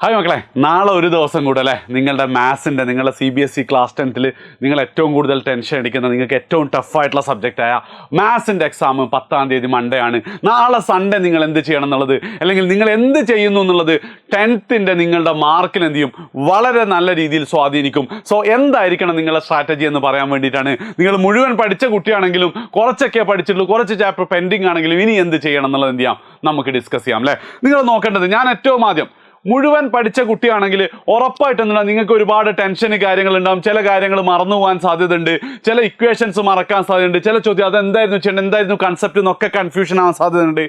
Hi മക്കളെ, നാളെ ഒരു ദിവസം കൂടെ അല്ലേ നിങ്ങളുടെ മാത്സിൻ്റെ നിങ്ങളുടെ CBSE ക്ലാസ് 10th നിങ്ങൾ ഏറ്റവും കൂടുതൽ ടെൻഷൻ അടിക്കുന്ന നിങ്ങൾക്ക് ഏറ്റവും ടഫായിട്ടുള്ള സബ്ജക്റ്റായ മാത്സിൻ്റെ എക്സാം 10-ാം തീയതി മൺഡേ ആണ്. നാളെ സൺഡേ നിങ്ങൾ എന്ത് ചെയ്യണം എന്നുള്ളത്, അല്ലെങ്കിൽ നിങ്ങൾ എന്ത് ചെയ്യുന്നു എന്നുള്ളത് 10th നിങ്ങളുടെ മാർക്കിന് എന്ത് ചെയ്യും, വളരെ നല്ല രീതിയിൽ സ്വാധീനിക്കും. സോ എന്തായിരിക്കണം നിങ്ങളുടെ സ്ട്രാറ്റജി എന്ന് പറയാൻ വേണ്ടിയിട്ടാണ്. നിങ്ങൾ മുഴുവൻ പഠിച്ച കുട്ടിയാണെങ്കിലും കുറച്ചൊക്കെ പഠിച്ചിട്ടുള്ളൂ, കുറച്ച് ചാപ്റ്റർ പെൻഡിങ് ആണെങ്കിലും ഇനി എന്ത് ചെയ്യണം എന്നുള്ളത് എന്ത് ചെയ്യാം, നമുക്ക് ഡിസ്കസ് ചെയ്യാം അല്ലേ. നിങ്ങൾ നോക്കേണ്ടത്, ഞാൻ ഏറ്റവും ആദ്യം മുഴുവൻ പഠിച്ച കുട്ടിയാണെങ്കിൽ ഉറപ്പായിട്ടും നിങ്ങൾക്ക് ഒരുപാട് ടെൻഷന് കാര്യങ്ങളുണ്ടാവും, ചില കാര്യങ്ങൾ മറന്നു പോകാൻ സാധ്യതയുണ്ട്, ചില ഇക്വേഷൻസ് മറക്കാൻ സാധ്യതയുണ്ട്, ചില ചോദ്യം അതെന്തായിരുന്നു ചെയ്യേണ്ടത്, എന്തായിരുന്നു കൺസെപ്റ്റ് എന്നൊക്കെ കൺഫ്യൂഷൻ ആവാൻ സാധ്യതയുണ്ട്.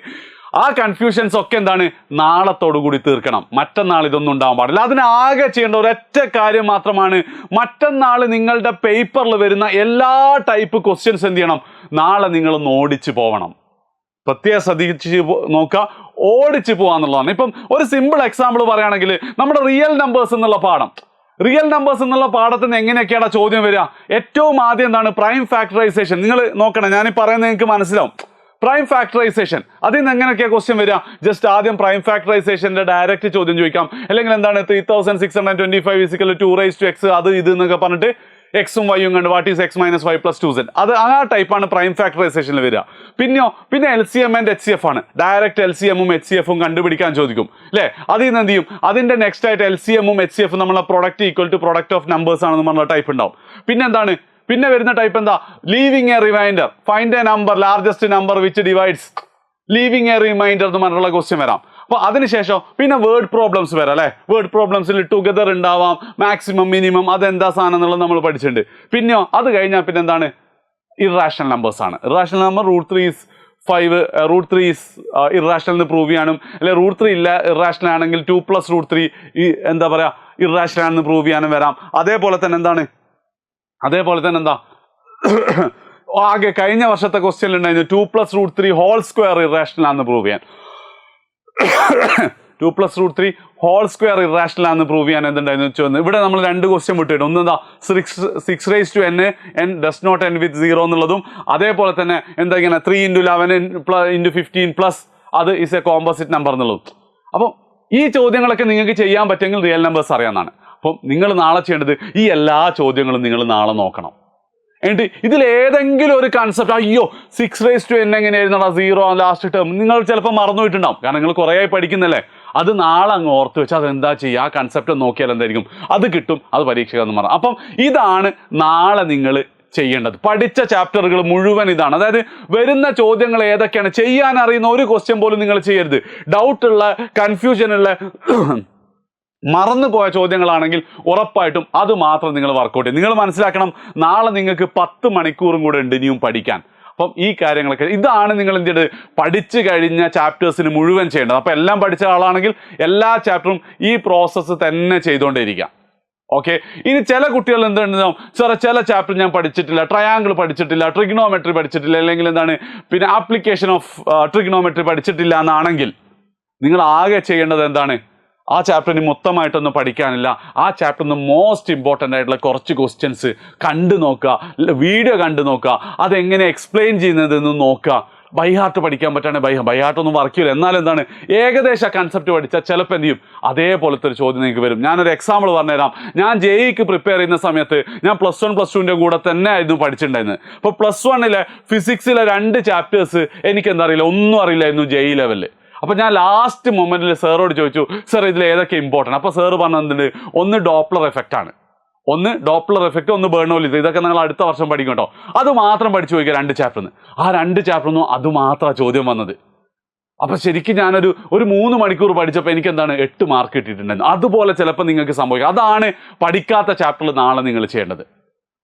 ആ കൺഫ്യൂഷൻസ് ഒക്കെ എന്താണ്, നാളത്തോടു കൂടി തീർക്കണം. മറ്റന്നാൾ ഇതൊന്നും ഉണ്ടാവാൻ പാടില്ല. അതിനാകെ ചെയ്യേണ്ട ഒരൊറ്റ കാര്യം മാത്രമാണ്, മറ്റന്നാൾ നിങ്ങളുടെ പേപ്പറിൽ വരുന്ന എല്ലാ ടൈപ്പ് ക്വസ്റ്റ്യൻസ് എന്ത് ചെയ്യണം, നാളെ നിങ്ങളൊന്ന് ഓടിച്ചു പോകണം. പ്രത്യേകം ശ്രദ്ധിച്ച് നോക്കുക, ഓടിച്ചു പോകാന്നുള്ളതാണ്. ഇപ്പം ഒരു സിമ്പിൾ എക്സാമ്പിൾ പറയുകയാണെങ്കിൽ, നമ്മുടെ റിയൽ നമ്പേഴ്സ് എന്നുള്ള പാഠത്തിന് എങ്ങനെയൊക്കെയാണ് ചോദ്യം വരിക. ഏറ്റവും ആദ്യം എന്താണ്, പ്രൈം ഫാക്ടറൈസേഷൻ. നിങ്ങൾ നോക്കണം, ഞാൻ പറയുന്നത് നിങ്ങൾക്ക് മനസ്സിലാവും. പ്രൈം ഫാക്ടറൈസേഷൻ, അതിൽ നിന്ന് എങ്ങനെയൊക്കെയാണ് ക്വസ്റ്റ്യൻ വരിക. ജസ്റ്റ് ആദ്യം പ്രൈം ഫാക്ടറൈസേഷൻ്റെ ഡയറക്റ്റ് ചോദ്യം ചോദിക്കാം, അല്ലെങ്കിൽ എന്താണ് 3625 = 2x അത് ഇത് എന്നൊക്കെ പറഞ്ഞിട്ട് എക്സും വൈയും കണ്ട് what is x - y + 2z, അത് ആ ടൈപ്പാണ് പ്രൈം ഫാക്ടറൈസേഷനിൽ വരിക. പിന്നെ LCM ആൻഡ് HCF ആണ്. ഡയറക്റ്റ് LCM-ഉം HCF-ഉം കണ്ടുപിടിക്കാൻ ചോദിക്കും അല്ലേ. അതിൽ നിന്ന് എന്ത് ചെയ്യും, അതിൻ്റെ നെക്സ്റ്റ് ആയിട്ട് LCM-ഉം HCF-ഉം നമ്മളെ product equal to product of numbers ആണെന്ന് പറഞ്ഞ ടൈപ്പ് ഉണ്ടാവും. പിന്നെ വരുന്ന ടൈപ്പ് എന്താ, leaving a remainder, find a number largest number which divides, leaving a remainder എന്ന് പറഞ്ഞുള്ള ക്വസ്റ്റ്യൻ വരാം. അപ്പോൾ അതിനുശേഷം പിന്നെ വേർഡ് പ്രോബ്ലംസ് വരാം അല്ലേ. വേർഡ് പ്രോബ്ലംസിൽ ടുഗദർ ഉണ്ടാവാം, മാക്സിമം മിനിമം, അതെന്താ സാധനം എന്നുള്ളത് നമ്മൾ പഠിച്ചിട്ടുണ്ട്. അത് കഴിഞ്ഞാൽ പിന്നെ എന്താണ്, ഇറാഷണൽ നമ്പേഴ്സ് ആണ്. Irrational number √3 is 5, √3 is irrational എന്ന് പ്രൂവ് ചെയ്യാനും, അല്ലെങ്കിൽ √3 ഇല്ല ഇറാഷണൽ ആണെങ്കിൽ 2 + √3 എന്താ പറയുക ഇറാഷണൽ ആണെന്ന് പ്രൂവ് ചെയ്യാനും വരാം. അതേപോലെ തന്നെ എന്താ ആകെ കഴിഞ്ഞ വർഷത്തെ ക്വസ്റ്റ്യൻ ഉണ്ടായിരുന്നു 2 + √3 ഹോൾ സ്ക്വയർ ഇറാഷണൽ ആണെന്ന് പ്രൂവ് ചെയ്യാൻ. 2 + √3 ഹോൾ സ്ക്വയർ ഇറാഷണൽ ആണെന്ന് പ്രൂവ് ചെയ്യാൻ എന്തുണ്ടായിരുന്നു വെച്ചാൽ, ഇവിടെ നമ്മൾ 2 ക്വസ്റ്റ്യൻ വിട്ടിട്ട്, ഒന്ന് 6 n does not end with 0 എന്നുള്ളതും, അതേപോലെ തന്നെ എന്താ ഇങ്ങനെ 3 × 11 × 15 പ്ലസ് അത് ഇസ് എ കോമ്പോസിറ്റ് നമ്പർ എന്നുള്ളതും. അപ്പം ഈ ചോദ്യങ്ങളൊക്കെ നിങ്ങൾക്ക് ചെയ്യാൻ പറ്റുമെങ്കിൽ റിയൽ നമ്പേഴ്സ് അറിയാമെന്നാണ്. അപ്പം നിങ്ങൾ നാളെ ചെയ്യേണ്ടത് ഈ എല്ലാ ചോദ്യങ്ങളും നിങ്ങൾ നാളെ നോക്കണം. എന്നിട്ട് ഇതിലേതെങ്കിലും ഒരു കൺസെപ്റ്റ്, അയ്യോ 6n എങ്ങനെയായിരുന്നടാ 0 ലാസ്റ്റ് ടേം, നിങ്ങൾ ചിലപ്പോൾ മറന്നുപോയിട്ടുണ്ടാവും, കാരണം നിങ്ങൾ കുറേ ആയി പഠിക്കുന്നല്ലേ. അത് നാളെ അങ്ങ് ഓർത്ത് വെച്ചാൽ അതെന്താ ചെയ്യുക, ആ കൺസെപ്റ്റ് നോക്കിയാൽ എന്തായിരിക്കും, അത് കിട്ടും, അത് പരീക്ഷയ്ക്കെന്ന് പറഞ്ഞു. അപ്പം ഇതാണ് നാളെ നിങ്ങൾ ചെയ്യേണ്ടത്. പഠിച്ച ചാപ്റ്ററുകൾ മുഴുവൻ ഇതാണ്. അതായത് വരുന്ന ചോദ്യങ്ങൾ ഏതൊക്കെയാണ്, ചെയ്യാൻ അറിയുന്ന ഒരു ക്വസ്റ്റ്യൻ പോലും നിങ്ങൾ ചെയ്യരുത്. ഡൗട്ടുള്ള, കൺഫ്യൂഷനുള്ള, മറന്നുപോയ ചോദ്യങ്ങളാണെങ്കിൽ ഉറപ്പായിട്ടും അത് മാത്രം നിങ്ങൾ വർക്കൗട്ട് ചെയ്യും. നിങ്ങൾ മനസ്സിലാക്കണം, നാളെ നിങ്ങൾക്ക് 10 മണിക്കൂറും കൂടെ ഉണ്ട് ഇനിയും പഠിക്കാൻ. അപ്പം ഈ കാര്യങ്ങളൊക്കെ ഇതാണ് നിങ്ങൾ എന്ത് ചെയ്യേണ്ടത്, പഠിച്ചു കഴിഞ്ഞ ചാപ്റ്റേഴ്സിന് മുഴുവൻ ചെയ്യേണ്ടത്. അപ്പം എല്ലാം പഠിച്ച ആളാണെങ്കിൽ എല്ലാ ചാപ്റ്ററും ഈ പ്രോസസ്സ് തന്നെ ചെയ്തുകൊണ്ടേയിരിക്കാം. ഓക്കെ. ഇനി ചില കുട്ടികൾ എന്തുണ്ടാവും, ചില ചാപ്റ്റർ ഞാൻ പഠിച്ചിട്ടില്ല, ട്രയാങ്കിൾ പഠിച്ചിട്ടില്ല, ട്രിഗ്നോമെട്രി പഠിച്ചിട്ടില്ല, അല്ലെങ്കിൽ എന്താണ് പിന്നെ ആപ്ലിക്കേഷൻ ഓഫ് ട്രിഗ്നോമെട്രി പഠിച്ചിട്ടില്ല എന്നാണെങ്കിൽ നിങ്ങൾ ആകെ ചെയ്യേണ്ടത് എന്താണ്, ആ ചാപ്റ്ററിന് മൊത്തമായിട്ടൊന്നും പഠിക്കാനില്ല, ആ ചാപ്റ്ററിന് മോസ്റ്റ് ഇമ്പോർട്ടൻ്റ് ആയിട്ടുള്ള കുറച്ച് ക്വസ്റ്റ്യൻസ് കണ്ടു നോക്കുക, വീഡിയോ കണ്ടു നോക്കുക, അതെങ്ങനെ എക്സ്പ്ലെയിൻ ചെയ്യുന്നതെന്ന് നോക്കുക. ബൈഹാർട്ട് പഠിക്കാൻ പറ്റുകയാണെങ്കിൽ ബൈഹാർട്ടൊന്നും വർക്ക് ചെയ്യില്ല, എന്നാലും എന്താണ് ഏകദേശം കൺസെപ്റ്റ് പഠിച്ചാൽ ചിലപ്പോൾ എന്ത് ചെയ്യും, അതേപോലത്തെ ഒരു ചോദ്യം നിങ്ങൾക്ക് വരും. ഞാനൊരു എക്സാമ്പിൾ പറഞ്ഞുതരാം. ഞാൻ JEEക്ക് പ്രിപ്പയർ ചെയ്യുന്ന സമയത്ത് ഞാൻ +1 +2ൻ്റെ കൂടെ തന്നെ ആയിരുന്നു പഠിച്ചിട്ടുണ്ടായിരുന്നത്. അപ്പോൾ +1 ഫിസിക്സിലെ 2 ചാപ്റ്റേഴ്സ് എനിക്ക് എന്താ അറിയില്ല, ഒന്നും അറിയില്ലായിരുന്നു JEE ലെവലിൽ. അപ്പോൾ ഞാൻ ലാസ്റ്റ് മൊമെൻറ്റിൽ സാറോട് ചോദിച്ചു, സാർ ഇതിൽ ഏതൊക്കെ ഇമ്പോർട്ടൻ്റ്. അപ്പോൾ സാറ് പറഞ്ഞത് ഒന്ന് ഡോപ്ലർ എഫക്റ്റ് ആണ്, ഒന്ന് ബെർണോളിസ്, ഇതൊക്കെ നിങ്ങൾ അടുത്ത വർഷം പഠിക്കും കേട്ടോ. അത് മാത്രം പഠിച്ചു പോയിക്കുക 2 ചാപ്റ്ററിന്. ആ 2 ചാപ്റ്ററിനും അത് മാത്രമാണ് ചോദ്യം വന്നത്. അപ്പോൾ ശരിക്കും ഞാനൊരു 3 മണിക്കൂർ പഠിച്ചപ്പോൾ എനിക്ക് എന്താണ് 8 മാർക്ക് കിട്ടിയിട്ടുണ്ടായിരുന്നു. അതുപോലെ ചിലപ്പോൾ നിങ്ങൾക്ക് സംഭവിക്കും. അതാണ് പഠിക്കാത്ത ചാപ്റ്ററിൽ നാളെ നിങ്ങൾ ചെയ്യേണ്ടത്.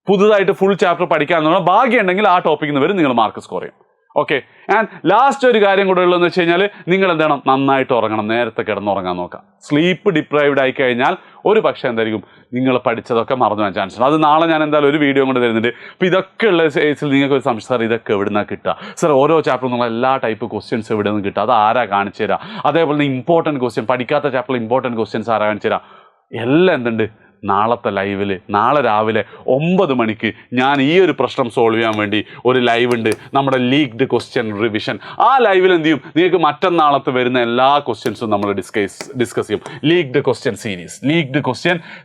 പുതുതായിട്ട് ഫുൾ ചാപ്റ്റർ പഠിക്കാമെന്നുള്ള ഭാഗ്യം ഉണ്ടെങ്കിൽ ആ ടോപ്പിക്കിൽ നിന്ന് വരും നിങ്ങൾ മാർക്ക് സ്കോർ ചെയ്യും. ഓക്കെ. ആൻഡ് ലാസ്റ്റ് ഒരു കാര്യം കൂടെ ഉള്ളതെന്ന് വെച്ച് കഴിഞ്ഞാൽ, നിങ്ങൾ എന്താണ് നന്നായിട്ട് ഉറങ്ങണം, നേരത്തെ കിടന്നുറങ്ങാൻ നോക്കാം. സ്ലീപ്പ് ഡിപ്രൈവ്ഡ് ആയി കഴിഞ്ഞാൽ ഒരു പക്ഷേ എന്തായിരിക്കും, നിങ്ങൾ പഠിച്ചതൊക്കെ മറന്നു പോകാൻ ചാൻസ് ഉണ്ട്. അത് നാളെ ഞാൻ എന്തായാലും ഒരു വീഡിയോ കൊണ്ട് തരുന്നുണ്ട്. അപ്പോൾ ഇതൊക്കെ ഉള്ള കേസിൽ നിങ്ങൾക്ക് ഒരു സംശയം, സാർ ഇതൊക്കെ എവിടെ നിന്നാണ് കിട്ടുക, സാർ ഓരോ ചാപ്റ്ററിൽ നിന്നുള്ള എല്ലാ ടൈപ്പ് ക്വസ്റ്റ്യൻസ് എവിടെ നിന്ന് കിട്ടുക, അത് ആരാ കാണിച്ചു തരാം, അതേപോലെ ഇമ്പോർട്ടൻറ്റ് ക്വസ്റ്റ്യൻ, പഠിക്കാത്ത ചാപ്റ്ററിൽ ഇമ്പോർട്ടൻറ്റ് ക്വസ്റ്റ്യൻസ് ആരാ കാണിച്ചു തരാം, എല്ലാം എന്തുണ്ട് നാളത്തെ ലൈവിൽ നാളെ രാവിലെ 9 മണിക്ക് ഞാൻ ഈ ഒരു പ്രശ്നം സോൾവ് ചെയ്യാൻ വേണ്ടി ഒരു ലൈവ് ഉണ്ട്, നമ്മുടെ ലീക്ഡ് ക്വസ്റ്റ്യൻ റിവിഷൻ. ആ ലൈവിൽ എന്ത് ചെയ്യും, നിങ്ങൾക്ക് മറ്റന്നാളത്ത് വരുന്ന എല്ലാ ക്വസ്റ്റ്യൻസും നമ്മൾ ഡിസ്കസ് ചെയ്യും. ലീക്ഡ് ക്വസ്റ്റ്യൻ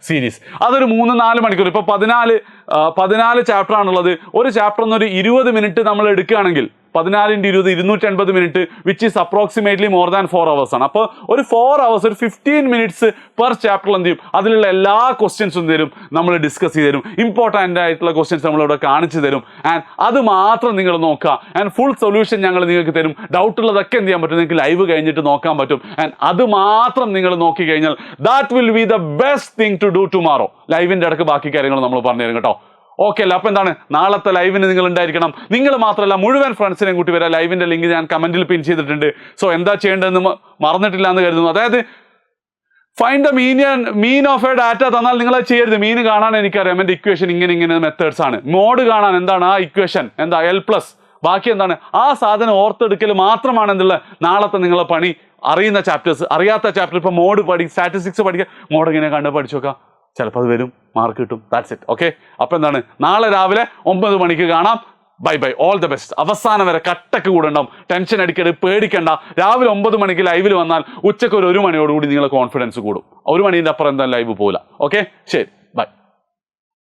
സീരീസ് അതൊരു 3-4 മണിക്കൂർ. ഇപ്പോൾ 14 ചാപ്റ്റർ ആണുള്ളത്. ഒരു ചാപ്റ്ററിന് ഒരു 20 മിനിറ്റ് നമ്മൾ എടുക്കുകയാണെങ്കിൽ 14 × 20 250 minute, which is approximately more than 4 hours ആണ്. അപ്പോൾ ഒരു 4 hours, ഒരു 15 minutes പെർ ചാപ്റ്ററിൽ എന്ത് ചെയ്യും, അതിലുള്ള എല്ലാ ക്വസ്റ്റ്യൻസും തരും, നമ്മൾ ഡിസ്കസ് ചെയ്ത് തരും. ഇമ്പോർട്ടൻ്റ് ആയിട്ടുള്ള ക്വസ്റ്റ്യൻസ് നമ്മളിവിടെ കാണിച്ചു തരും. ആൻഡ് അത് മാത്രം നിങ്ങൾ നോക്കുക. ആൻഡ് ഫുൾ സൊല്യൂഷൻ ഞങ്ങൾ നിങ്ങൾക്ക് തരും. ഡൗട്ട് ഉള്ളതൊക്കെ എന്ത് ചെയ്യാൻ പറ്റും, നിങ്ങൾക്ക് ലൈവ് കഴിഞ്ഞിട്ട് നോക്കാൻ പറ്റും. ആൻഡ് അത് മാത്രം നിങ്ങൾ നോക്കി കഴിഞ്ഞാൽ that will be the best thing to do tomorrow. ലൈവിൻ്റെ ഇടയ്ക്ക് ബാക്കി കാര്യങ്ങൾ നമ്മൾ പറഞ്ഞു തരും കേട്ടോ. ഓക്കെ അല്ല? അപ്പോൾ എന്താണ്, നാളത്തെ ലൈവിന് നിങ്ങൾ ഉണ്ടായിരിക്കണം. നിങ്ങൾ മാത്രമല്ല, മുഴുവൻ ഫ്രണ്ട്സിനെയും കൂട്ടി വരാം. ലൈവിൻ്റെ ലിങ്ക് ഞാൻ കമൻറ്റിൽ പിൻ ചെയ്തിട്ടുണ്ട്. സോ എന്താ ചെയ്യേണ്ടതെന്ന് മറന്നിട്ടില്ല എന്ന് കരുതുന്നു. അതായത് find the mean of A data തന്നാൽ നിങ്ങൾ അത് ചെയ്യരുത്. മീൻ കാണാൻ എനിക്കറിയാം, എൻ്റെ ഇക്വേഷൻ ഇങ്ങനെ മെത്തേഡ്സ് ആണ്. മോഡ് കാണാൻ എന്താണ് ആ ഇക്വേഷൻ, എന്താ L+. ബാക്കി എന്താണ്, ആ സാധനം ഓർത്തെടുക്കൽ മാത്രമാണ് എന്തുള്ള നാളത്തെ നിങ്ങളെ പണി. അറിയുന്ന ചാപ്റ്റേഴ്സ്, അറിയാത്ത ചാപ്റ്റർ, ഇപ്പോൾ മോഡ് സ്റ്റാറ്റിസ്റ്റിക്സ് പഠിക്കുക, മോഡ് ഇങ്ങനെ കണ്ട് പഠിച്ചു നോക്കാം, ചിലപ്പോൾ അത് വരും, മാർക്ക് കിട്ടും. That's it. ഓക്കെ, അപ്പോൾ എന്താണ്, നാളെ രാവിലെ 9 മണിക്ക് കാണാം. Bye bye, all the best. അവസാനം വരെ കട്ടക്ക് കൂടെ ഉണ്ടാവും. ടെൻഷൻ അടിക്കരുത്, പേടിക്കണ്ട. രാവിലെ 9 മണിക്ക് ലൈവിൽ വന്നാൽ ഉച്ചയ്ക്ക് ഒരു 1 മണിയോടുകൂടി നിങ്ങളെ കോൺഫിഡൻസ് കൂടും. 1 മണീൻ്റെ അപ്പുറം എന്തായാലും ലൈവ് പോകില്ല. ഓക്കെ, ശരി.